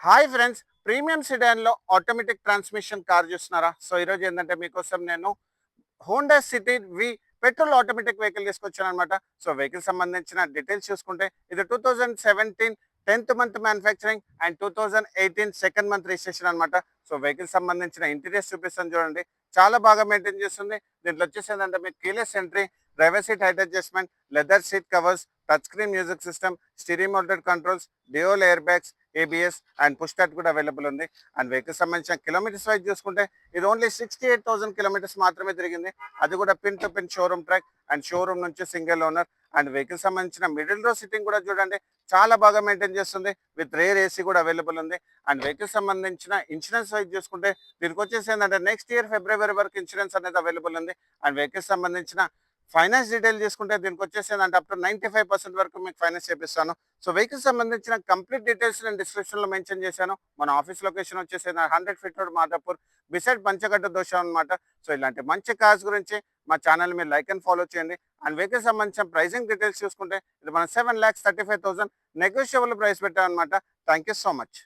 Hi friends, premium సిడాన్లో automatic transmission car చూస్తున్నారా? So ఈరోజు ఏంటంటే మీకోసం నేను Honda City V petrol automatic vehicle తీసుకొచ్చాను అనమాట. సో వెహికల్ సంబంధించిన డీటెయిల్స్ చూసుకుంటే ఇది 2017 10th month manufacturing and 2018 second month registration అనమాట. సో వెహికల్ సంబంధించిన ఇంటీరియర్స్ చూపిస్తాను చూడండి. చాలా బాగా మెయింటైన్ చేస్తుంది. దీంట్లో వచ్చేసి ఏంటంటే మీకు keyless entry, driver seat height adjustment, leather seat covers, touch screen music system, steering mounted controls, dual air bags, ABS and push start కూడా అవైలబుల్ ఉంది. అండ్ వెహికల్ సంబంధించిన కిలోమీటర్స్ వైజ్ చూసుకుంటే ఇది ఓన్లీ 68,000 కిలోమీటర్స్ మాత్రమే తిరిగింది. అది కూడా pin to pin showroom track and showroom నుంచి సింగిల్ ఓనర్. అండ్ వెహికల్ సంబంధించిన మిడిల్ రో సిట్టింగ్ కూడా చూడండి, చాలా బాగా మెయింటైన్ చేస్తుంది. విత్ రేర్ ఏసీ కూడా అవైలబుల్ ఉంది. అండ్ వెహికల్ సంబంధించిన ఇన్సూరెన్స్ వైజ్ చూసుకుంటే దీనికి వచ్చేసి ఏంటంటే నెక్స్ట్ ఇయర్ ఫిబ్రవరి వరకు ఇన్సూరెన్స్ అనేది అవైలబుల్ ఉంది. అండ్ వెహికల్ సంబంధించిన ఫైనాన్స్ డీటెయిల్ తీసుకుంటే దీనికి వచ్చేసి ఏంటంటే అప్ టు 95% వరకు మీకు ఫైనాన్స్ చేపిస్తాను. సో వెహికల్ సంబంధించిన కంప్లీట్ డీటెయిల్స్ నేను డిస్క్రిప్షన్లో మెన్షన్ చేశాను. మన ఆఫీస్ లొకేషన్ వచ్చేసి 100 feet road Madhapur beside Panjagutta దోష అనమాట. సో ఇలాంటి మంచి కార్స్ గురించి మా ఛానల్ మీరు లైక్ అండ్ ఫాలో చేయండి. అండ్ వెహికల్ సంబంధించిన ప్రైసింగ్ డీటెయిల్స్ చూసుకుంటే ఇది మనం 7,35,000 నెగోషియబుల్ ప్రైస్ పెట్టామన్నమాట. Thank you so much.